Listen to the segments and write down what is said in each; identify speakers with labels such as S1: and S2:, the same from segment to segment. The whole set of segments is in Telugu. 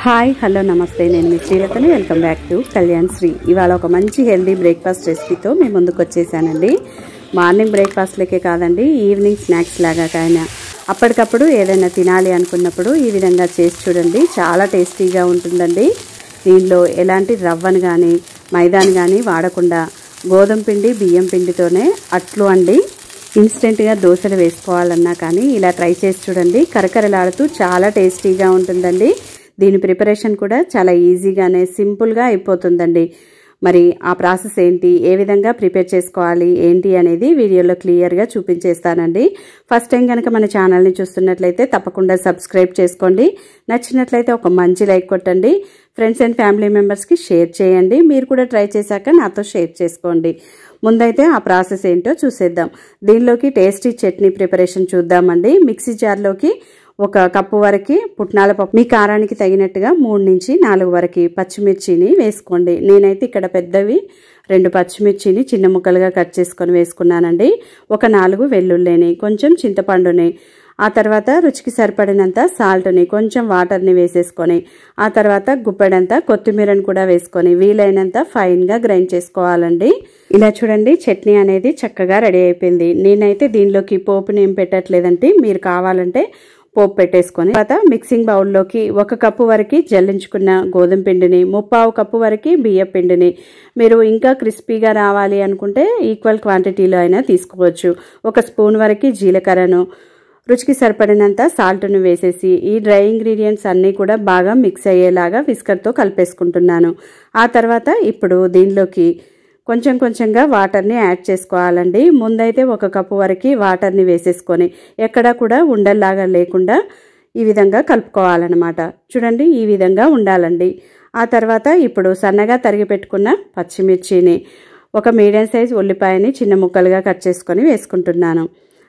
S1: హాయ్ హలో నమస్తే నేను మీ శ్రీలతని welcome back to Kalyan Shri. ఇవాళ ఒక మంచి హెల్దీ బ్రేక్ఫాస్ట్ రెసిపీతో మేము ముందుకు వచ్చేసానండి. మార్నింగ్ బ్రేక్ఫాస్ట్లకే కాదండి, ఈవినింగ్ స్నాక్స్ లాగా కానీ అప్పటికప్పుడు ఏదైనా తినాలి అనుకున్నప్పుడు ఈ విధంగా చేసి చూడండి. చాలా టేస్టీగా ఉంటుందండి. దీనిలో ఎలాంటి రవ్వను కానీ మైదాని కానీ వాడకుండా గోధుమ పిండి బియ్యం పిండితోనే అట్లు అండి. ఇన్స్టెంట్గా దోశలు వేసుకోవాలన్నా కానీ ఇలా ట్రై చేసి చూడండి. కరకరలాడుతూ చాలా టేస్టీగా ఉంటుందండి. దీని ప్రిపరేషన్ కూడా చాలా ఈజీగానే సింపుల్గా అయిపోతుందండి. మరి ఆ ప్రాసెస్ ఏంటి, ఏ విధంగా ప్రిపేర్ చేసుకోవాలి ఏంటి అనేది వీడియోలో క్లియర్గా చూపించేస్తానండి. ఫస్ట్ టైం కనుక మన ఛానల్ని చూస్తున్నట్లయితే తప్పకుండా సబ్స్క్రైబ్ చేసుకోండి. నచ్చినట్లయితే ఒక మంచి లైక్ కొట్టండి. ఫ్రెండ్స్ అండ్ ఫ్యామిలీ మెంబర్స్కి షేర్ చేయండి. మీరు కూడా ట్రై చేశాక నాతో షేర్ చేసుకోండి. ముందైతే ఆ ప్రాసెస్ ఏంటో చూసేద్దాం. దీనిలోకి టేస్టీ చట్నీ ప్రిపరేషన్ చూద్దామండి. మిక్సీ జార్లోకి 1 కప్పు వరకు పుట్నాల పప్పు, మీ కారానికి తగినట్టుగా 3 నుంచి 4 వరకు పచ్చిమిర్చిని వేసుకోండి. నేనైతే ఇక్కడ పెద్దవి 2 పచ్చిమిర్చిని చిన్న ముక్కలుగా కట్ చేసుకొని వేసుకున్నానండి. 4 వెల్లుల్లిని, కొంచెం చింతపండుని, ఆ తర్వాత రుచికి సరిపడినంత సాల్ట్ని, కొంచెం వాటర్ని వేసేసుకొని ఆ తర్వాత గుప్పెడంత కొత్తిమీరని కూడా వేసుకొని వీలైనంత ఫైన్గా గ్రైండ్ చేసుకోవాలండి. ఇలా చూడండి, చట్నీ అనేది చక్కగా రెడీ అయిపోయింది. నేనైతే దీనిలోకి పోపుని ఏం పెట్టట్లేదంటే, మీరు కావాలంటే పోపు పెట్టేసుకొని తర్వాత మిక్సింగ్ బౌల్లోకి 1 కప్పు వరకు జల్లించుకున్న గోధుమ పిండిని, 1/2 కప్పు వరకు బియ్యం పిండిని, మీరు ఇంకా క్రిస్పీగా రావాలి అనుకుంటే ఈక్వల్ క్వాంటిటీలో అయినా తీసుకోవచ్చు. 1 స్పూన్ వరకు జీలకర్రను, రుచికి సరిపడినంత సాల్ట్ను వేసేసి ఈ డ్రై ఇంగ్రీడియంట్స్ అన్నీ కూడా బాగా మిక్స్ అయ్యేలాగా విస్కర్తో కలిపేసుకుంటున్నాను. ఆ తర్వాత ఇప్పుడు దీనిలోకి కొంచెం కొంచెంగా వాటర్ని యాడ్ చేసుకోవాలండి. ముందైతే 1 కప్పు వరకు వాటర్ని వేసేసుకొని ఎక్కడా కూడా ఉండల్లాగా లేకుండా ఈ విధంగా కలుపుకోవాలన్నమాట. చూడండి, ఈ విధంగా ఉండాలండి. ఆ తర్వాత ఇప్పుడు సన్నగా తరిగి పెట్టుకున్న పచ్చిమిర్చిని, 1 మీడియం సైజ్ ఉల్లిపాయని చిన్న ముక్కలుగా కట్ చేసుకొని వేసుకుంటున్నాను.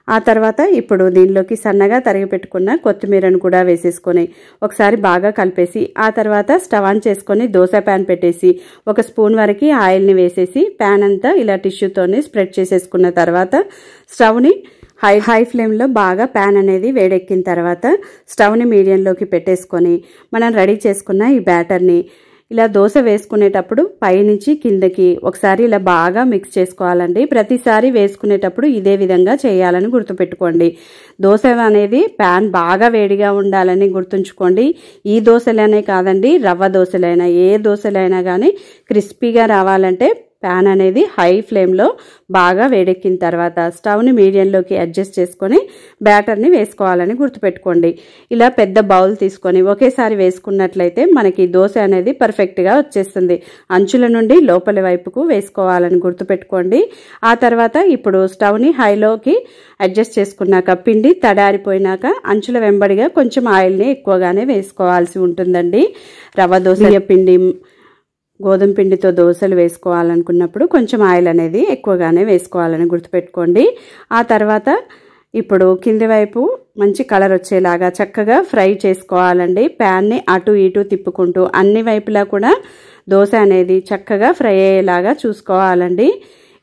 S1: ఆ తర్వాత ఇప్పుడు దీనిలోకి సన్నగా తరిగి పెట్టుకున్న కొత్తిమీరను కూడా వేసేసుకొని ఒకసారి బాగా కలిపేసి ఆ తర్వాత స్టవ్ ఆన్ చేసుకొని దోశ ప్యాన్ పెట్టేసి 1 స్పూన్ వరకు ఆయిల్ని వేసేసి ప్యాన్ అంతా ఇలా టిష్యూతోని స్ప్రెడ్ చేసేసుకున్న తర్వాత స్టవ్ని హై ఫ్లేమ్లో బాగా ప్యాన్ అనేది వేడెక్కిన తర్వాత స్టవ్ని మీడియంలోకి పెట్టేసుకొని మనం రెడీ చేసుకున్న ఈ బ్యాటర్ని ఇలా దోశ వేసుకునేటప్పుడు పైనుంచి కిందకి ఒకసారి ఇలా బాగా మిక్స్ చేసుకోవాలండి. ప్రతిసారి వేసుకునేటప్పుడు ఇదే విధంగా చేయాలని గుర్తుపెట్టుకోండి. దోశ అనేది ప్యాన్ బాగా వేడిగా ఉండాలని గుర్తుంచుకోండి. ఈ దోశలనే కాదండి, రవ్వ దోశలైనా ఏ దోశలైనా కానీ క్రిస్పీగా రావాలంటే ప్యాన్ అనేది హై ఫ్లేమ్లో బాగా వేడెక్కిన తర్వాత స్టవ్ని మీడియంలోకి అడ్జస్ట్ చేసుకొని బ్యాటర్ని వేసుకోవాలని గుర్తుపెట్టుకోండి. ఇలా పెద్ద బౌల్ తీసుకొని ఒకేసారి వేసుకున్నట్లయితే మనకి దోశ అనేది పర్ఫెక్ట్గా వచ్చేస్తుంది. అంచుల నుండి లోపలి వైపుకు వేసుకోవాలని గుర్తుపెట్టుకోండి. ఆ తర్వాత ఇప్పుడు స్టవ్ని హైలోకి అడ్జస్ట్ చేసుకున్నాక పిండి తడారిపోయినాక అంచుల వెంబడిగా కొంచెం ఆయిల్ని ఎక్కువగానే వేసుకోవాల్సి ఉంటుందండి. రవ్వ దోశ పిండి గోధుమ పిండితో దోశలు వేసుకోవాలనుకున్నప్పుడు కొంచెం ఆయిల్ అనేది ఎక్కువగానే వేసుకోవాలని గుర్తుపెట్టుకోండి. ఆ తర్వాత ఇప్పుడు కింది వైపు మంచి కలర్ వచ్చేలాగా చక్కగా ఫ్రై చేసుకోవాలండి. ప్యాన్ని అటు ఇటు తిప్పుకుంటూ అన్ని వైపులా కూడా దోశ అనేది చక్కగా ఫ్రై అయ్యేలాగా చూసుకోవాలండి.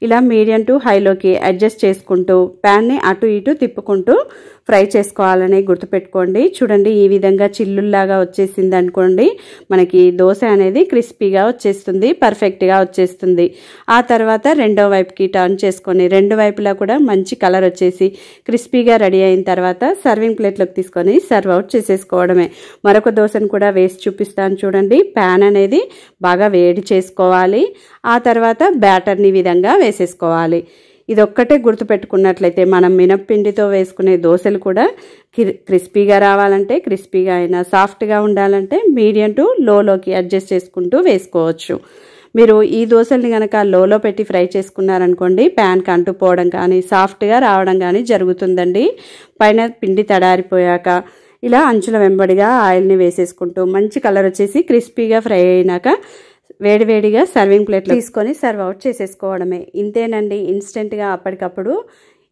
S1: ఇలా మీడియం టు హైలోకి అడ్జస్ట్ చేసుకుంటూ ప్యాన్ని అటు ఇటు తిప్పుకుంటూ ఫ్రై చేసుకోవాలని గుర్తుపెట్టుకోండి. చూడండి, ఈ విధంగా చిల్లుల్లాగా వచ్చేసింది అనుకోండి, మనకి దోశ అనేది క్రిస్పీగా వచ్చేస్తుంది, పర్ఫెక్ట్గా వచ్చేస్తుంది. ఆ తర్వాత రెండో వైపుకి టర్న్ చేసుకొని 2 వైపులా కూడా మంచి కలర్ వచ్చేసి క్రిస్పీగా రెడీ అయిన తర్వాత సర్వింగ్ ప్లేట్లోకి తీసుకొని సర్వ్ అవుట్ చేసేసుకోవడమే. మరొక దోశను కూడా వేసి చూపిస్తాను చూడండి. ప్యాన్ అనేది బాగా వేడి చేసుకోవాలి. ఆ తర్వాత బ్యాటర్ని విధంగా వేసేసుకోవాలి. ఇదొక్కటే గుర్తుపెట్టుకున్నట్లయితే మనం మినప్పిండితో వేసుకునే దోశలు కూడా క్రిస్పీగా రావాలంటే క్రిస్పీగా అయినా, సాఫ్ట్గా ఉండాలంటే మీడియం టు లోలోకి అడ్జస్ట్ చేసుకుంటూ వేసుకోవచ్చు. మీరు ఈ దోశల్ని కనుక లోలో పెట్టి ఫ్రై చేసుకున్నారనుకోండి, ప్యాన్కి అంటుపోవడం కానీ సాఫ్ట్గా రావడం కానీ జరుగుతుందండి. పైన పిండి తడారిపోయాక ఇలా అంచుల వెంబడిగా ఆయిల్ని వేసేసుకుంటూ మంచి కలర్ వచ్చేసి క్రిస్పీగా ఫ్రై అయినాక వేడివేడిగా సర్వింగ్ ప్లేట్లో తీసుకొని సర్వ్ అవుట్ చేసేసుకోవడమే. ఇంతేనండి, ఇన్స్టెంట్గా అప్పటికప్పుడు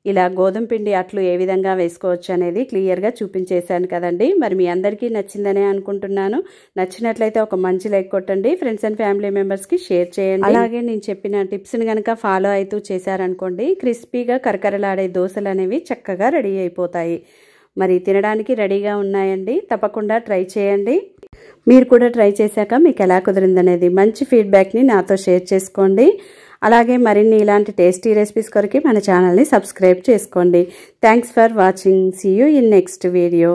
S1: ఇలా గోధుమ పిండి అట్లు ఏ విధంగా వేసుకోవచ్చు అనేది క్లియర్గా చూపించేశాను కదండి. మరి మీ అందరికీ నచ్చిందనే అనుకుంటున్నాను. నచ్చినట్లయితే ఒక మంచి లైక్ కొట్టండి. ఫ్రెండ్స్ అండ్ ఫ్యామిలీ మెంబర్స్కి షేర్ చేయండి. అలాగే నేను చెప్పిన టిప్స్ని కనుక ఫాలో అవుతూ చేశారనుకోండి, క్రిస్పీగా కరకరలాడే దోశలు అనేవి చక్కగా రెడీ అయిపోతాయి. మరి తినడానికి రెడీగా ఉన్నాయండి. తప్పకుండా ట్రై చేయండి. మీరు కూడా ట్రై చేశాక మీకు ఎలా కుదిరిందనేది మంచి ఫీడ్బ్యాక్ని నాతో షేర్ చేసుకోండి. అలాగే మరిన్ని ఇలాంటి టేస్టీ రెసిపీస్ కొరకు మన ఛానల్ని సబ్స్క్రైబ్ చేసుకోండి. Thanks for watching. See you in next video.